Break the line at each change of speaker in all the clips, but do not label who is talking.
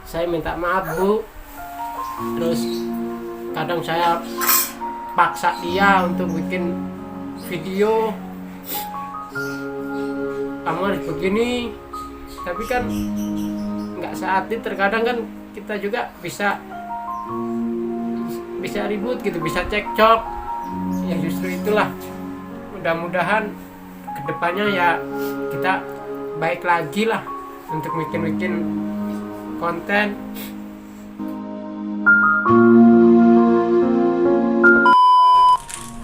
saya minta maaf Bu, terus kadang saya paksa dia untuk bikin video, kamu harus begini, tapi kan nggak saat itu. Terkadang kan kita juga bisa ribut gitu, bisa cekcok ya. Justru itulah, mudah-mudahan kedepannya ya kita baik lagi lah untuk bikin konten.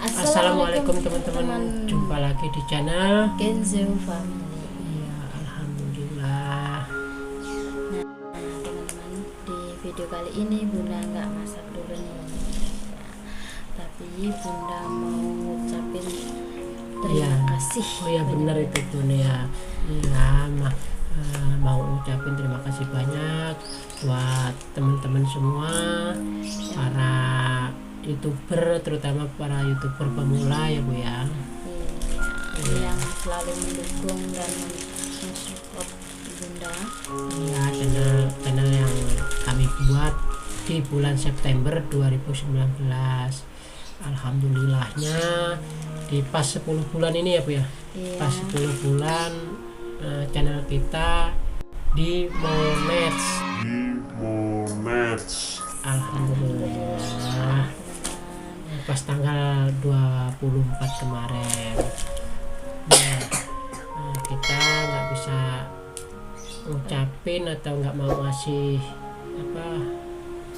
Assalamualaikum teman-teman, jumpa lagi di channel
Kenzo Family.
Iya, alhamdulillah.
Nah, teman-teman, di video kali ini Bunda nggak masak dulu nih, ya, tapi Bunda mau ngucapin terima kasih.
Oh ya benar itu Bun ya. Iya, mau ucapin terima kasih banyak buat teman-teman semua, para YouTuber, terutama para YouTuber pemula ya Bu ya.
Iya, yang selalu mendukung dan mensupport Bunda.
Iya, channel yang kami buat di bulan September 2019. Alhamdulillahnya di pas 10 bulan ini ya Bu ya.
Iya.
Pas 10 bulan channel kita di Monet. Alhamdulillah. Pas tanggal 24 kemarin. Kita nggak bisa ngucapin atau nggak mau ngasih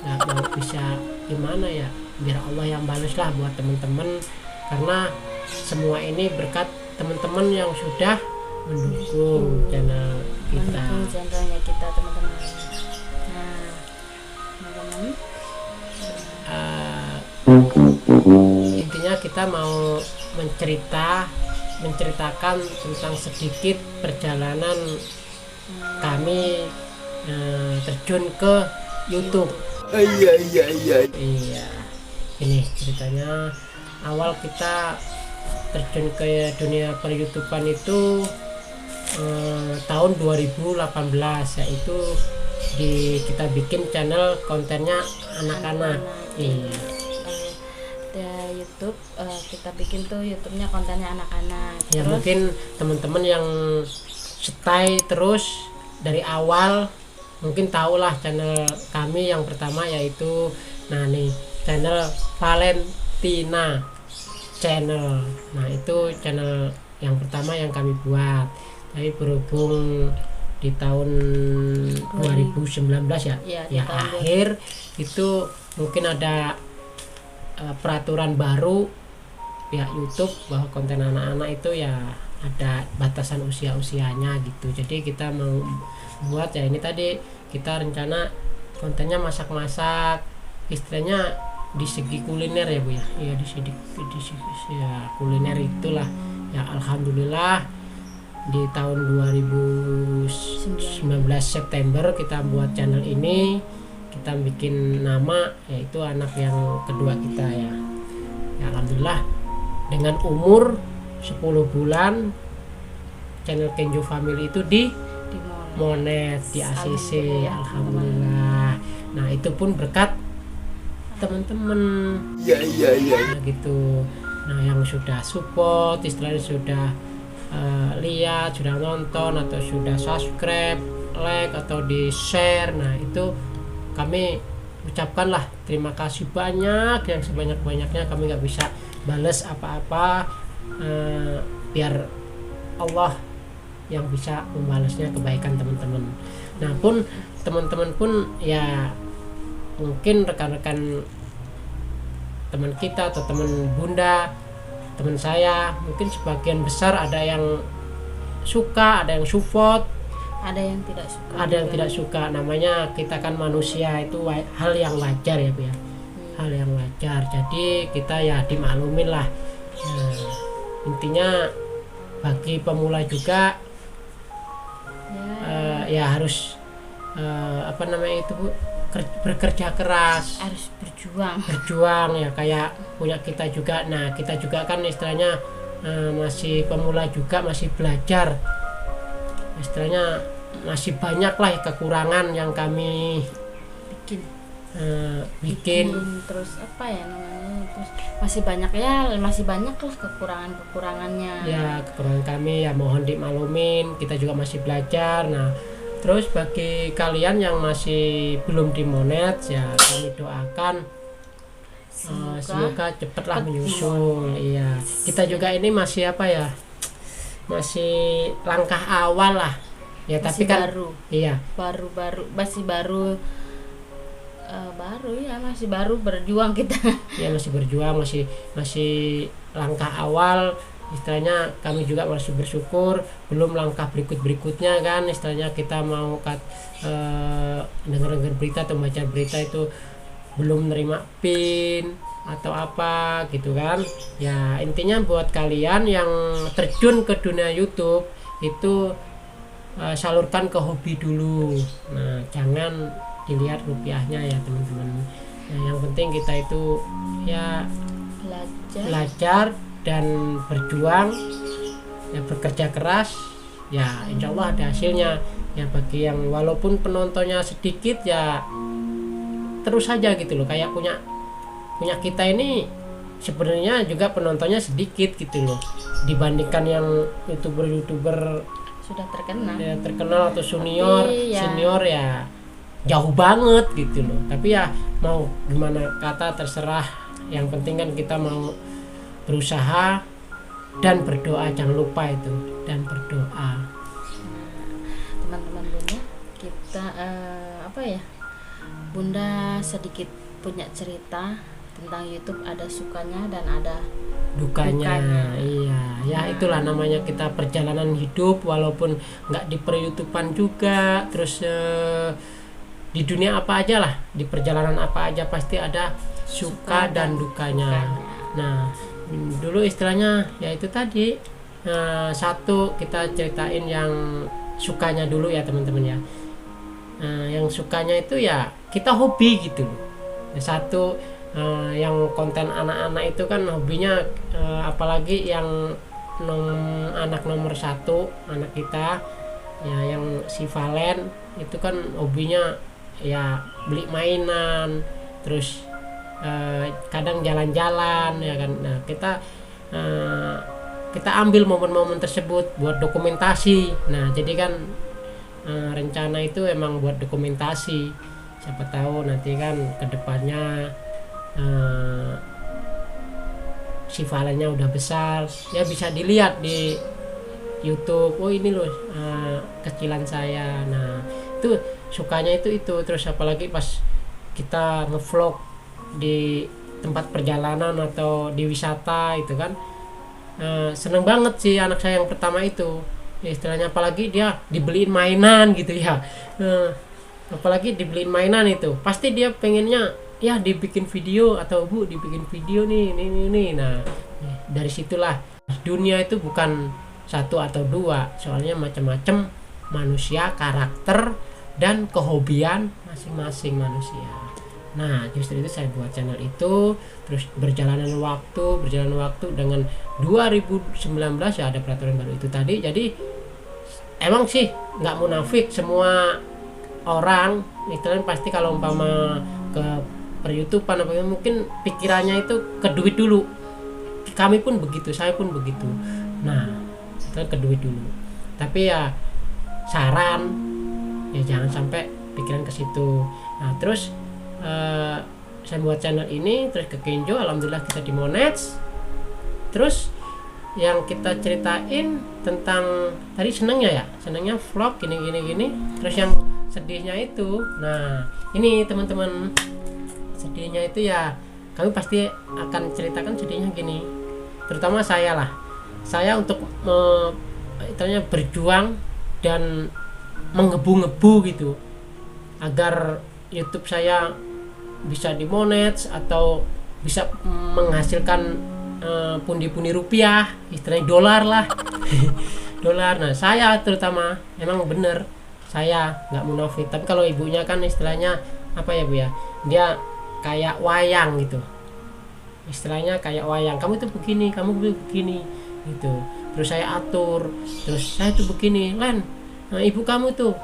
nggak mau bisa gimana ya, biar Allah yang balas lah buat teman-teman, karena semua ini berkat teman-teman yang sudah mendukung channel kita.
Mendukung channelnya kita, teman-teman. Nah, teman-teman,
intinya kita mau menceritakan tentang sedikit perjalanan kami terjun ke YouTube. Iya, ini ceritanya. Awal kita terjun ke dunia per-YouTubean itu tahun 2018, yaitu kita bikin channel kontennya anak-anak. Iya.
YouTube kita bikin tuh YouTube-nya kontennya anak-anak.
Ya
Terus,
mungkin teman-teman yang stay terus dari awal mungkin tahulah channel kami yang pertama, yaitu channel Valentina channel. Nah, itu channel yang pertama yang kami buat. Tapi berhubung di tahun 2019 ya akhir itu mungkin ada peraturan baru pihak YouTube bahwa konten anak-anak itu ya ada batasan usianya gitu. Jadi kita mau buat ya ini tadi, kita rencana kontennya masak-masak, istilahnya di segi kuliner ya Bu ya. Iya, di segi ya kuliner itulah. Ya alhamdulillah di tahun 2019 September kita buat channel ini. Kita bikin nama, yaitu anak yang kedua kita ya. Ya alhamdulillah dengan umur 10 bulan channel Kenzo Family itu di Monet, di ACC. Alhamdulillah. Nah, itu pun berkat teman-teman. Nah, gitu. Nah, yang sudah support, istilahnya sudah lihat, sudah nonton atau sudah subscribe, like atau di share. Nah, itu kami ucapkanlah terima kasih banyak, yang sebanyak-banyaknya. Kami nggak bisa balas apa-apa, biar Allah yang bisa membalasnya kebaikan teman-teman. Nah, pun teman-teman pun ya mungkin rekan-rekan teman kita atau teman Bunda, teman saya, mungkin sebagian besar ada yang suka, ada yang support, ada yang tidak suka. Namanya kita kan manusia, itu hal yang wajar ya Bu ya. Hal yang wajar. Jadi kita ya dimaklumin lah. Intinya bagi pemula juga ya harus itu Bu, bekerja keras,
harus berjuang
ya, kayak punya kita juga. Nah, kita juga kan istilahnya masih pemula juga, masih belajar, istilahnya masih banyak lah kekurangan yang kami
bikin
bikin.
Terus apa ya namanya, terus masih banyak lah kekurangannya
Ya, kekurangan kami ya mohon dimaklumin, kita juga masih belajar. Nah, terus bagi kalian yang masih belum dimonet ya kami doakan semoga cepatlah menyusul. Iya, kita juga ini masih apa ya, masih langkah awal lah ya,
masih
tapi kan
baru.
Iya,
masih baru berjuang kita.
ya masih berjuang, masih langkah awal istilahnya. Kami juga masih bersyukur, belum langkah berikutnya kan istilahnya. Kita mau dengar berita atau baca berita itu belum nerima pin atau apa gitu kan ya. Intinya buat kalian yang terjun ke dunia YouTube itu salurkan ke hobi dulu. Nah, jangan dilihat rupiahnya ya teman-teman. Nah, yang penting kita itu ya belajar dan berjuang ya, bekerja keras ya, insya Allah ada hasilnya ya. Bagi yang walaupun penontonnya sedikit ya terus saja gitu loh, kayak punya kita ini sebenarnya juga penontonnya sedikit gitu loh, dibandingkan yang youtuber
sudah terkenal
ya, terkenal atau senior ya jauh banget gitu loh. Tapi ya mau gimana kata terserah, yang penting kan kita mau berusaha dan berdoa, jangan lupa itu, dan berdoa.
Teman-teman Bunda, kita Bunda sedikit punya cerita tentang YouTube, ada sukanya dan ada
dukanya. Iya ya, itulah namanya kita perjalanan hidup, walaupun nggak di per-YouTubean juga, terus di dunia apa aja lah, di perjalanan apa aja pasti ada suka dan dukanya. Nah, dulu istilahnya ya itu tadi, satu kita ceritain yang sukanya dulu ya teman-teman ya. Yang sukanya itu ya kita hobi gitu loh. Satu, yang konten anak-anak itu kan hobinya, apalagi yang anak nomor 1 anak kita ya, yang si Valen itu kan hobinya ya beli mainan, terus kadang jalan-jalan ya kan. Nah, kita ambil momen-momen tersebut buat dokumentasi. Nah, jadi kan rencana itu emang buat dokumentasi, siapa tahu nanti kan kedepannya si Valennya udah besar ya, bisa dilihat di YouTube, oh ini loh kecilan saya. Nah, itu sukanya itu. Terus apalagi pas kita ngevlog di tempat perjalanan atau di wisata itu kan, seneng banget sih anak saya yang pertama itu ya, istilahnya apalagi dia dibeliin mainan gitu ya. Apalagi dibeliin mainan itu pasti dia pengennya ya dibikin video, atau Bu dibikin video nih. Nah, dari situlah dunia itu bukan 1 atau 2, soalnya macam-macam manusia, karakter dan kehobian masing-masing manusia. Nah, justru itu saya buat channel itu. Terus berjalan waktu dengan 2019 ya ada peraturan baru itu tadi. Jadi emang sih nggak munafik, semua orang istilahnya pasti kalau umpama ke per-YouTubean apa mungkin pikirannya itu ke duit dulu. Kami pun begitu, saya pun begitu. Nah, itu ke duit dulu. Tapi ya saran ya jangan sampai pikiran ke situ. Nah, terus saya buat channel ini, terus ke Kenjo, alhamdulillah kita dimonetize. Terus yang kita ceritain tentang tadi senengnya vlog gini. Terus yang sedihnya itu, nah ini teman-teman, sedihnya itu ya kami pasti akan ceritakan sedihnya gini. Terutama saya untuk istilahnya berjuang dan menggebu-gebu gitu agar YouTube saya bisa dimonetize atau bisa menghasilkan pundi-pundi rupiah, istilahnya dolar lah. Dolar. Nah, saya terutama emang bener, saya nggak munafik. Tapi kalau ibunya kan istilahnya apa ya Bu ya, dia kayak wayang gitu, istilahnya kayak wayang, kamu tuh begini, kamu begini gitu. Terus saya atur, terus saya tuh begini, Len, nah, ibu kamu tuh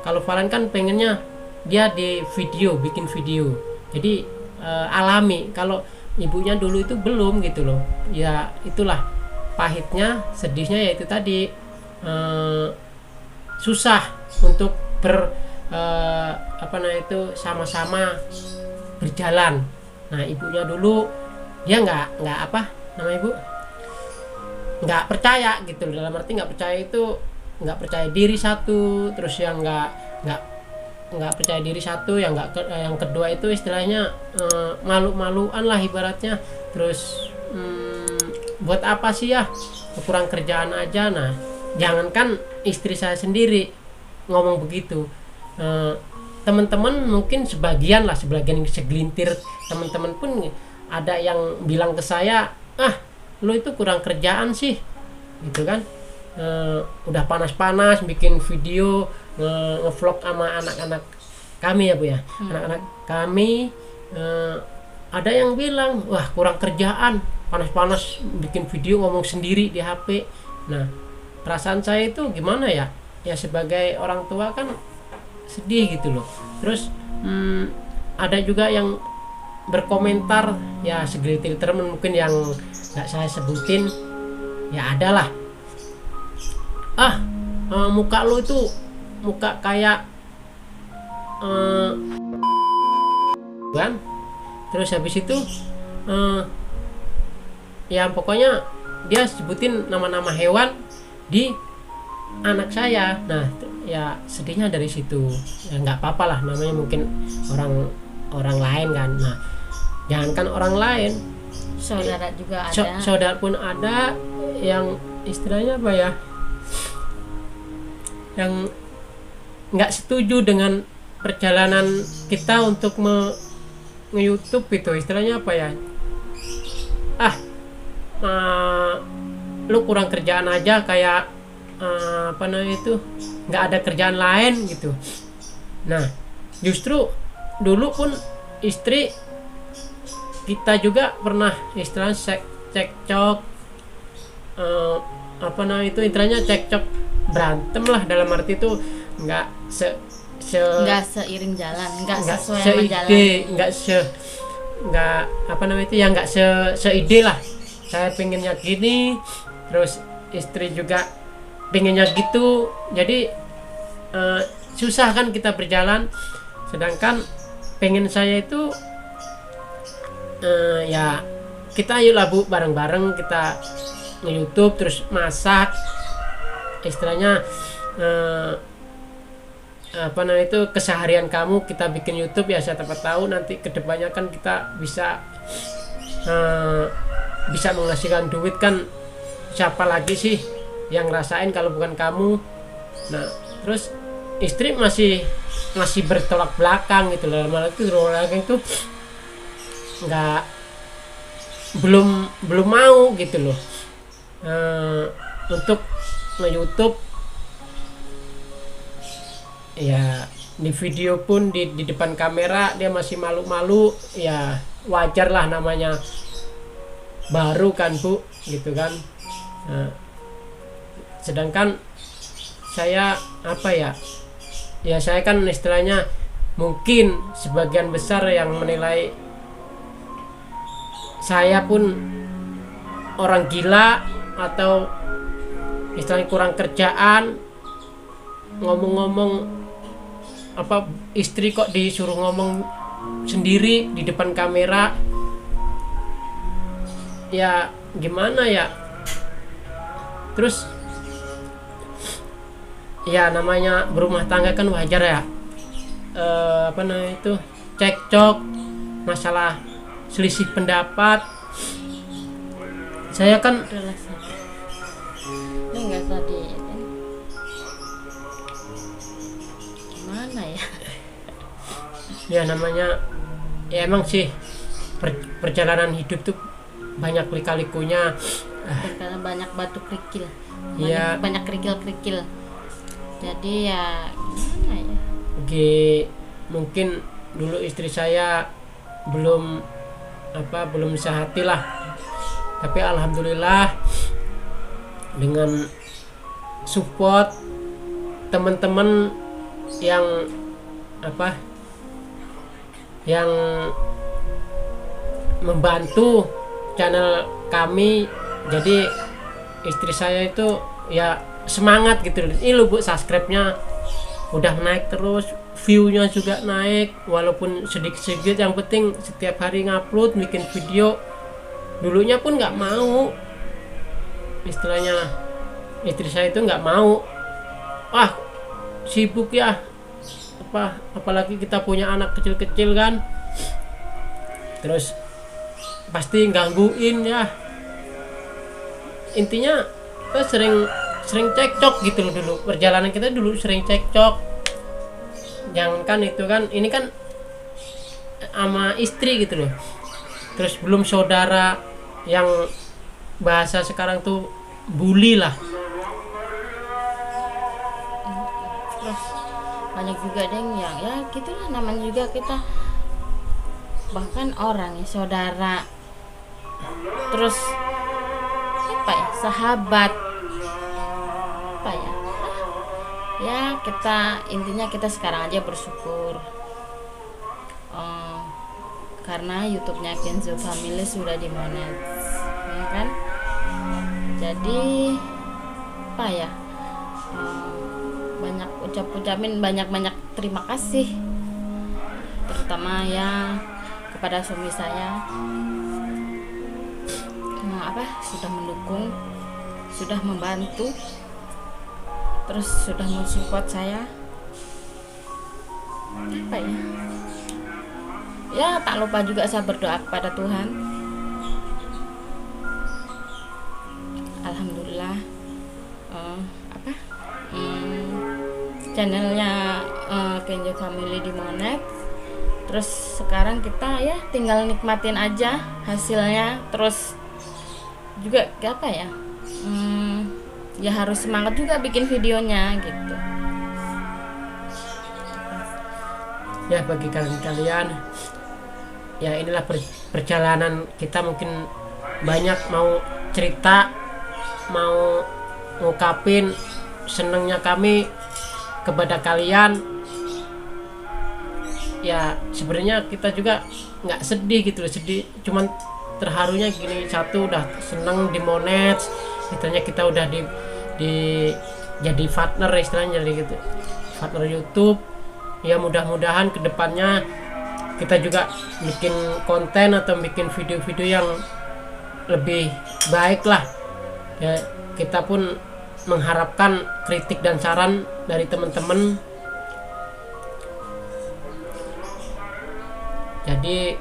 Kalau Valen kan pengennya dia di video, bikin video, jadi alami. Kalau ibunya dulu itu belum gitu loh. Ya itulah pahitnya, sedihnya, yaitu tadi susah untuk sama-sama berjalan. Nah ibunya dulu dia nggak ibu nggak percaya gitu, dalam arti nggak percaya itu nggak percaya diri satu, terus yang nggak percaya diri satu, yang kedua itu istilahnya malu-maluan lah ibaratnya. Terus buat apa sih ya, kurang kerjaan aja. Nah jangankan istri saya sendiri ngomong begitu, teman-teman mungkin sebagian segelintir teman-teman pun ada yang bilang ke saya, lo itu kurang kerjaan sih gitu kan. Udah panas-panas bikin video, ngevlog sama anak-anak kami ya Bu ya. Anak-anak kami ada yang bilang, wah kurang kerjaan, panas-panas bikin video ngomong sendiri di HP. Nah perasaan saya itu gimana ya, sebagai orang tua kan sedih gitu loh. Terus ada juga yang berkomentar, ya segelintir teman mungkin yang nggak saya sebutin, ya adalah muka lo itu muka kayak kan. Terus habis itu ya pokoknya dia sebutin nama-nama hewan di anak saya. Nah ya sedihnya dari situ. Ya nggak apa-apa lah, namanya mungkin orang lain kan. Nah jangankan orang lain,
saudara juga ada,
saudara pun ada yang istilahnya apa ya, yang nggak setuju dengan perjalanan kita untuk nge-YouTube itu. Istilahnya apa ya, lu kurang kerjaan aja, kayak nggak ada kerjaan lain gitu. Nah justru dulu pun istri kita juga pernah istilahnya cekcok, istilahnya cekcok, berantem lah, dalam arti itu nggak
nggak seiring jalan, nggak sesuai sama jalan,
seide lah. Saya pengennya gini, terus istri juga pengennya gitu, jadi susah kan kita berjalan. Sedangkan pengen saya itu ya kita ayolah Bu, bareng-bareng kita nge-YouTube, terus masak, istilahnya keseharian kamu kita bikin YouTube ya. Siapa tahu nanti kedepannya kan kita bisa menghasilkan duit kan. Siapa lagi sih yang ngerasain kalau bukan kamu. Nah terus istri masih bertolak belakang gitu loh. Malah itu nggak belum mau gitu loh untuk nge-YouTube. Ya di video pun di depan kamera dia masih malu-malu, ya wajar lah, namanya baru kan Bu gitu kan. Sedangkan saya saya kan istilahnya mungkin sebagian besar yang menilai saya pun orang gila atau istilahnya kurang kerjaan. Ngomong-ngomong istri kok disuruh ngomong sendiri di depan kamera, ya gimana ya. Terus ya namanya berumah tangga kan wajar ya, cekcok, masalah selisih pendapat. Saya kan
enggak tadi gimana ya,
ya namanya ya emang sih perjalanan hidup tuh banyak lika-likunya,
karena banyak batu kerikil, banyak kerikil-kerikil. Jadi ya gimana ya,
mungkin dulu istri saya belum sehati lah, tapi alhamdulillah dengan support teman-teman yang apa yang membantu channel kami. Jadi istri saya itu ya semangat gitu. Ini loh Bu, subscribe-nya udah naik terus, view-nya juga naik walaupun sedikit-sedikit, yang penting setiap hari ngupload bikin video. Dulunya pun nggak mau, istilahnya istri saya itu nggak mau, sibuk ya, apalagi kita punya anak kecil-kecil kan, terus pasti gangguin ya. Intinya kita sering cekcok gitu loh. Dulu perjalanan kita dulu sering cekcok, jangankan itu kan, ini kan sama istri gitu loh, terus belum saudara yang bahasa sekarang tuh bully lah.
Terus banyak juga deng yang ya gitulah, namanya juga kita bahkan orang ya, saudara, terus apa ya, sahabat, apa ya, ya kita intinya kita sekarang aja bersyukur karena YouTube-nya Kenzo Family sudah dimonet, ya kan. Jadi apa ya, banyak ucapin banyak terima kasih, terutama ya kepada suami saya, sudah mendukung, sudah membantu, terus sudah mensupport saya. Apa ya, tak lupa juga saya berdoa kepada Tuhan. Alhamdulillah channelnya Kenzo Family dimonet. Terus sekarang kita ya tinggal nikmatin aja hasilnya. Terus juga apa ya, ya harus semangat juga bikin videonya gitu.
Ya bagi kalian ya, inilah perjalanan kita. Mungkin banyak mau cerita, mau ngungkapin senengnya kami kepada kalian. Ya sebenarnya kita juga nggak sedih gitu loh, sedih cuman terharunya gini, satu udah seneng dimonet, istilahnya kita udah di jadi partner, istilahnya jadi gitu, partner YouTube. Ya mudah-mudahan kedepannya kita juga bikin konten atau bikin video-video yang lebih baik lah ya. Kita pun mengharapkan kritik dan saran dari teman-teman. Jadi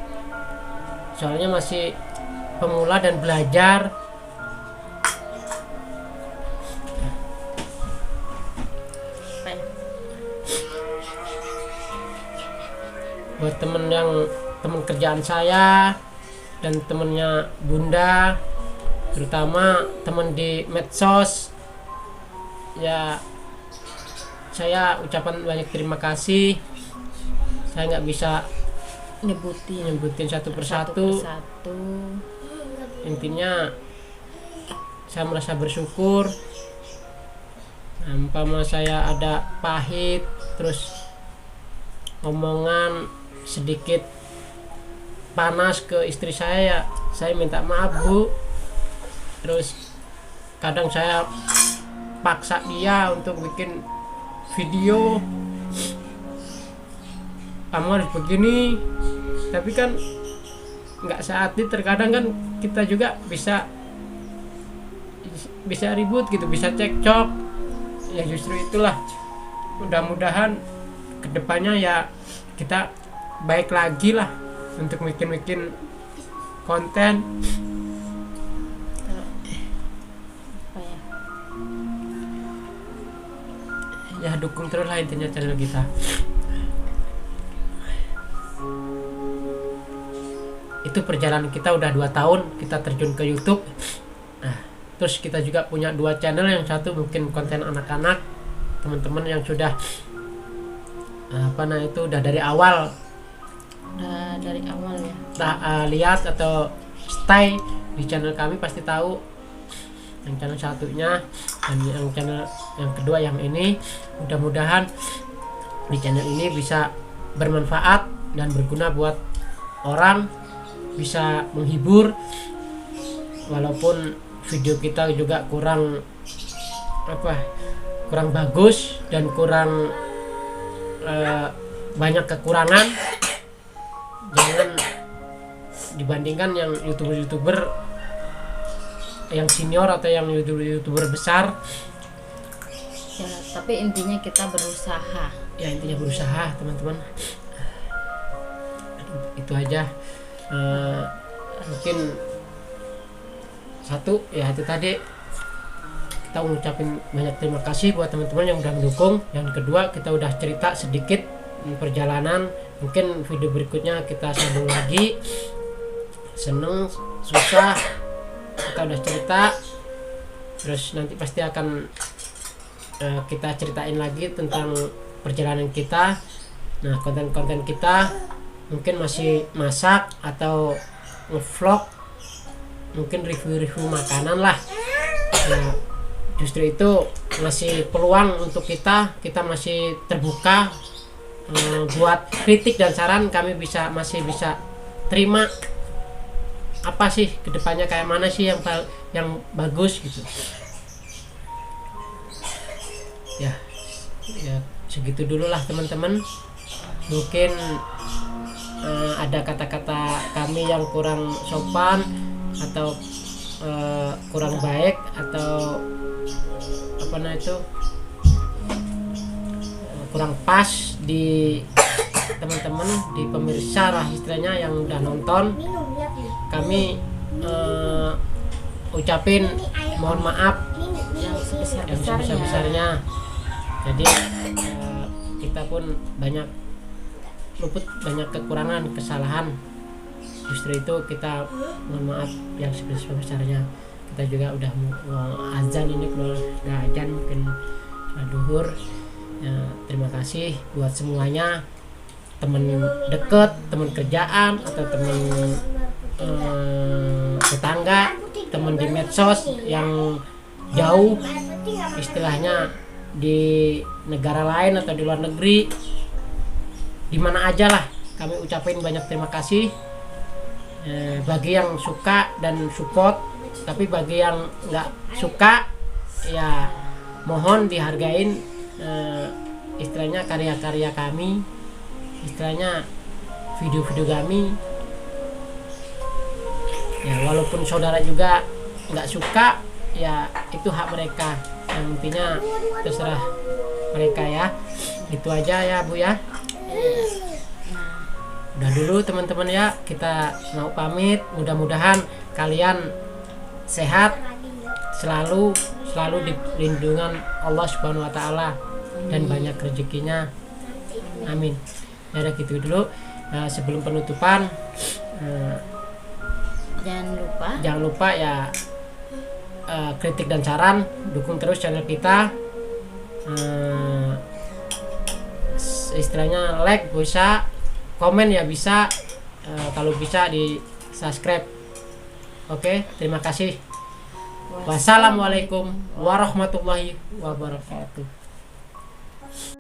soalnya masih pemula dan belajar. Buat teman kerjaan saya dan temennya Bunda, terutama teman di medsos, ya saya ucapan banyak terima kasih. Saya nggak bisa nyebutin satu persatu. Intinya saya merasa bersyukur. Umpama saya ada pahit, terus omongan sedikit panas ke istri saya, ya saya minta maaf Bu. Terus kadang saya paksa dia untuk bikin video, kamu harus begini, tapi kan nggak saatnya. Terkadang kan kita juga bisa ribut gitu, bisa cekcok. Ya justru itulah, mudah-mudahan kedepannya ya kita baik lagi lah untuk bikin konten. Ya dukung terus lah intinya channel kita. Itu perjalanan kita udah 2 tahun kita terjun ke YouTube. Nah, terus kita juga punya 2 channel, yang satu mungkin konten anak-anak, teman-teman yang sudah itu udah dari awal ya, lihat atau stay di channel kami pasti tahu yang channel satunya dan yang channel yang kedua yang ini. Mudah-mudahan di channel ini bisa bermanfaat dan berguna buat orang, bisa menghibur, walaupun video kita juga kurang bagus dan kurang banyak kekurangan. Jangan dibandingkan yang youtuber yang senior atau yang youtuber besar
ya, tapi intinya kita berusaha.
Ya, intinya berusaha teman-teman. Itu aja. Mungkin satu ya, itu tadi kita ngucapin banyak terima kasih buat teman-teman yang udah mendukung. Yang kedua, kita udah cerita sedikit perjalanan. Mungkin video berikutnya kita sambung lagi. Seneng, susah, kita udah cerita. Terus nanti pasti akan kita ceritain lagi tentang perjalanan kita. Nah, konten-konten kita mungkin masih masak atau nge-vlog, mungkin review-review makanan lah. Nah, justru itu masih peluang untuk kita masih terbuka buat kritik dan saran. Kami masih bisa terima apa sih kedepannya, kayak mana sih yang bagus gitu ya. Segitu dulu lah teman-teman. Mungkin ada kata-kata kami yang kurang sopan atau kurang baik atau kurang pas di teman-teman, di pemirsa lah istilahnya yang udah nonton. Kami ucapin mohon maaf
Yang
sebesar-besarnya. Jadi kita pun luput banyak kekurangan, kesalahan. Justru itu kita mohon maaf yang sebesar-besarnya. Kita juga udah mau azan ini, kalau udah azan mungkin duhur ya. Terima kasih buat semuanya, teman deket, teman kerjaan atau teman tetangga, teman di medsos yang jauh istilahnya, di negara lain atau di luar negeri, di mana aja lah. Kami ucapin banyak terima kasih bagi yang suka dan support. Tapi bagi yang nggak suka ya mohon dihargain istilahnya karya-karya kami, istilahnya video-video kami ya. Walaupun saudara juga nggak suka ya, itu hak mereka. Yang intinya terserah mereka ya. Itu aja ya Bu ya. Udah dulu teman-teman ya, kita mau pamit. Mudah-mudahan kalian sehat, selalu di lindungan Allah Subhanahu wa taala dan banyak rezekinya. Amin. Ya udah gitu dulu. Sebelum penutupan jangan lupa ya, kritik dan saran, dukung terus channel kita. Istilahnya like bisa, komen ya bisa, kalau bisa di subscribe. Oke, terima kasih. Wassalamualaikum warahmatullahi wabarakatuh.